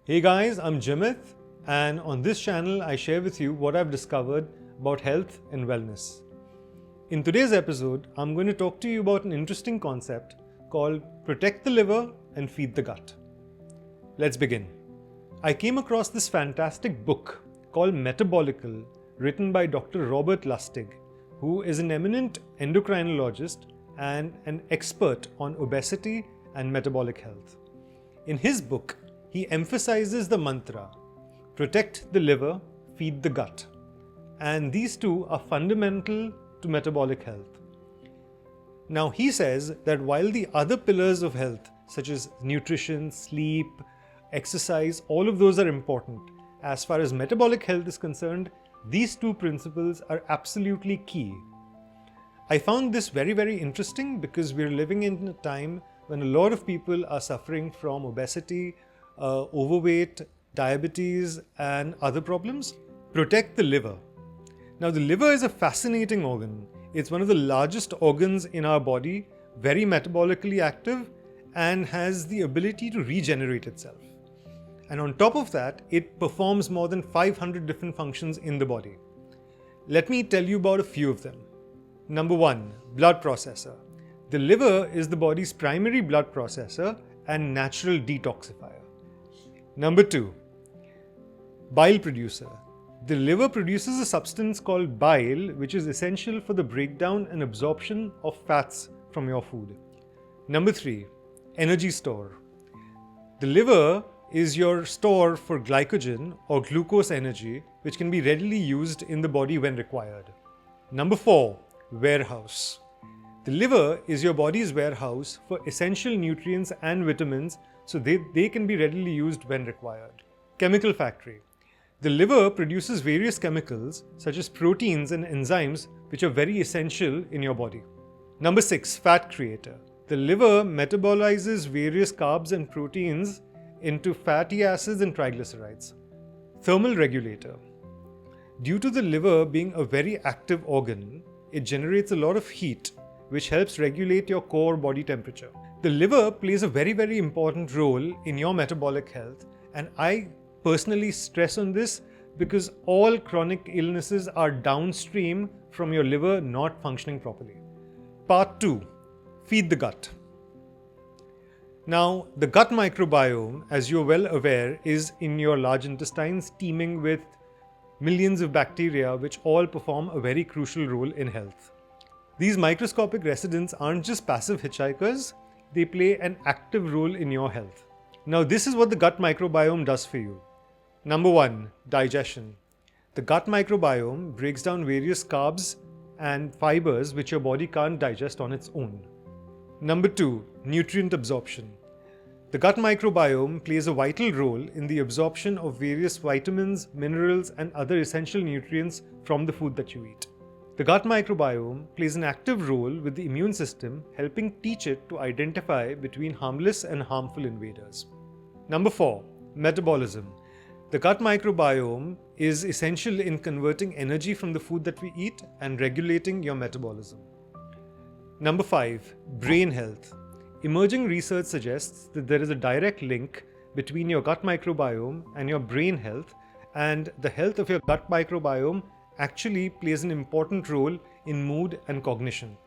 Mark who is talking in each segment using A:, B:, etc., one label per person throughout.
A: Hey guys, I'm Jimith, and on this channel I share with you what I've discovered about health and wellness. In today's episode, I'm going to talk to you about an interesting concept called protect the liver and feed the gut. Let's begin. I came across this fantastic book called Metabolical, written by Dr. Robert Lustig, who is an eminent endocrinologist and an expert on obesity and metabolic health. In his book, he emphasizes the mantra, protect the liver, feed the gut. And these two are fundamental to metabolic health. Now he says that while the other pillars of health, such as nutrition, sleep, exercise, all of those are important, as far as metabolic health is concerned, these two principles are absolutely key. I found this very, very interesting because we're living in a time when a lot of people are suffering from obesity, overweight, diabetes, and other problems. Protect the liver. Now, the liver is a fascinating organ. It's one of the largest organs in our body, very metabolically active, and has the ability to regenerate itself. And on top of that, it performs more than 500 different functions in the body. Let me tell you about a few of them. Number one, blood processor. The liver is the body's primary blood processor and natural detoxifier. Number two, bile producer. The liver produces a substance called bile, which is essential for the breakdown and absorption of fats from your food. Number three, energy store. The liver is your store for glycogen or glucose energy, which can be readily used in the body when required. Number four, warehouse. The liver is your body's warehouse for essential nutrients and vitamins, so they can be readily used when required. Chemical factory. The liver produces various chemicals such as proteins and enzymes which are very essential in your body. Number six, fat creator. The liver metabolizes various carbs and proteins into fatty acids and triglycerides. Thermal regulator. Due to the liver being a very active organ, it generates a lot of heat, which helps regulate your core body temperature. The liver plays a very, very important role in your metabolic health, and I personally stress on this because all chronic illnesses are downstream from your liver not functioning properly. Part 2. Feed the gut. Now, the gut microbiome, as you're well aware, is in your large intestines teeming with millions of bacteria which all perform a very crucial role in health. These microscopic residents aren't just passive hitchhikers, they play an active role in your health. Now, this is what the gut microbiome does for you. Number one, digestion. The gut microbiome breaks down various carbs and fibers which your body can't digest on its own. Number two, nutrient absorption. The gut microbiome plays a vital role in the absorption of various vitamins, minerals, and other essential nutrients from the food that you eat. The gut microbiome plays an active role with the immune system, helping teach it to identify between harmless and harmful invaders. Number four, metabolism. The gut microbiome is essential in converting energy from the food that we eat and regulating your metabolism. Number five, brain health. Emerging research suggests that there is a direct link between your gut microbiome and your brain health, and the health of your gut microbiome actually plays an important role in mood and cognition.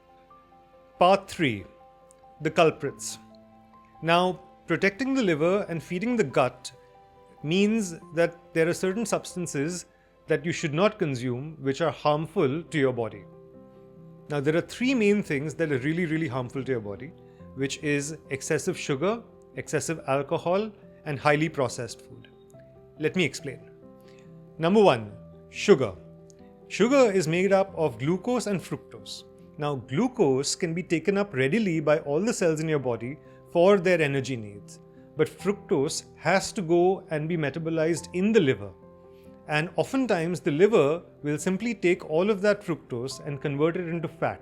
A: Part 3. The culprits. Now, protecting the liver and feeding the gut means that there are certain substances that you should not consume which are harmful to your body. Now, there are three main things that are really, really harmful to your body, which is excessive sugar, excessive alcohol, and highly processed food. Let me explain. Number one, sugar. Sugar is made up of glucose and fructose. Now, glucose can be taken up readily by all the cells in your body for their energy needs. But fructose has to go and be metabolized in the liver. And oftentimes, the liver will simply take all of that fructose and convert it into fat.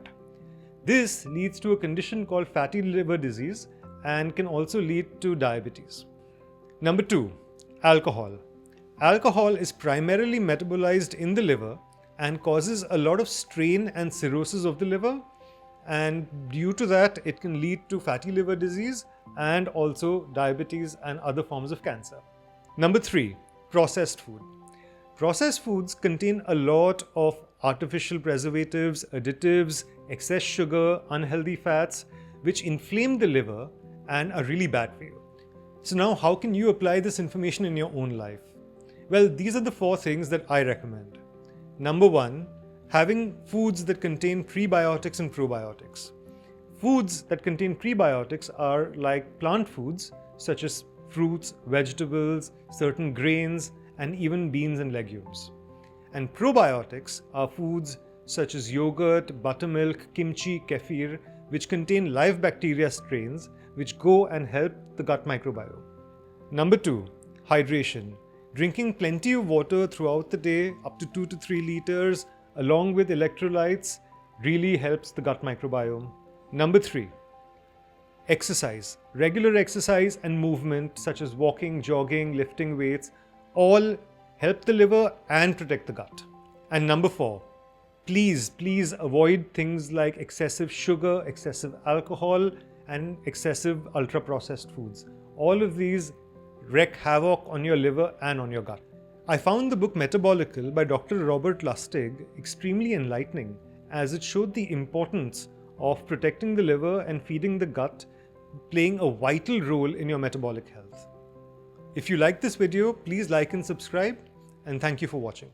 A: This leads to a condition called fatty liver disease and can also lead to diabetes. Number two, alcohol. Alcohol is primarily metabolized in the liver and causes a lot of strain and cirrhosis of the liver, and due to that it can lead to fatty liver disease and also diabetes and other forms of cancer. Number 3, processed food. Processed foods contain a lot of artificial preservatives, additives, excess sugar, unhealthy fats, which inflame the liver and are really bad for you. So now how can you apply this information in your own life? Well, these are the 4 things that I recommend. Number 1, having foods that contain prebiotics and probiotics. Foods that contain prebiotics are like plant foods such as fruits, vegetables, certain grains, and even beans and legumes. And probiotics are foods such as yogurt, buttermilk, kimchi, kefir, which contain live bacteria strains which go and help the gut microbiome. Number 2, hydration. Drinking plenty of water throughout the day, up to 2 to 3 liters, along with electrolytes, really helps the gut microbiome. Number 3, exercise. Regular exercise and movement such as walking, jogging, lifting weights all help the liver and protect the gut. And number 4, please avoid things like excessive sugar, excessive alcohol, and excessive ultra-processed foods. All of these wreak havoc on your liver and on your gut. I found the book Metabolical by Dr. Robert Lustig extremely enlightening, as it showed the importance of protecting the liver and feeding the gut, playing a vital role in your metabolic health. If you like this video, please like and subscribe, and thank you for watching.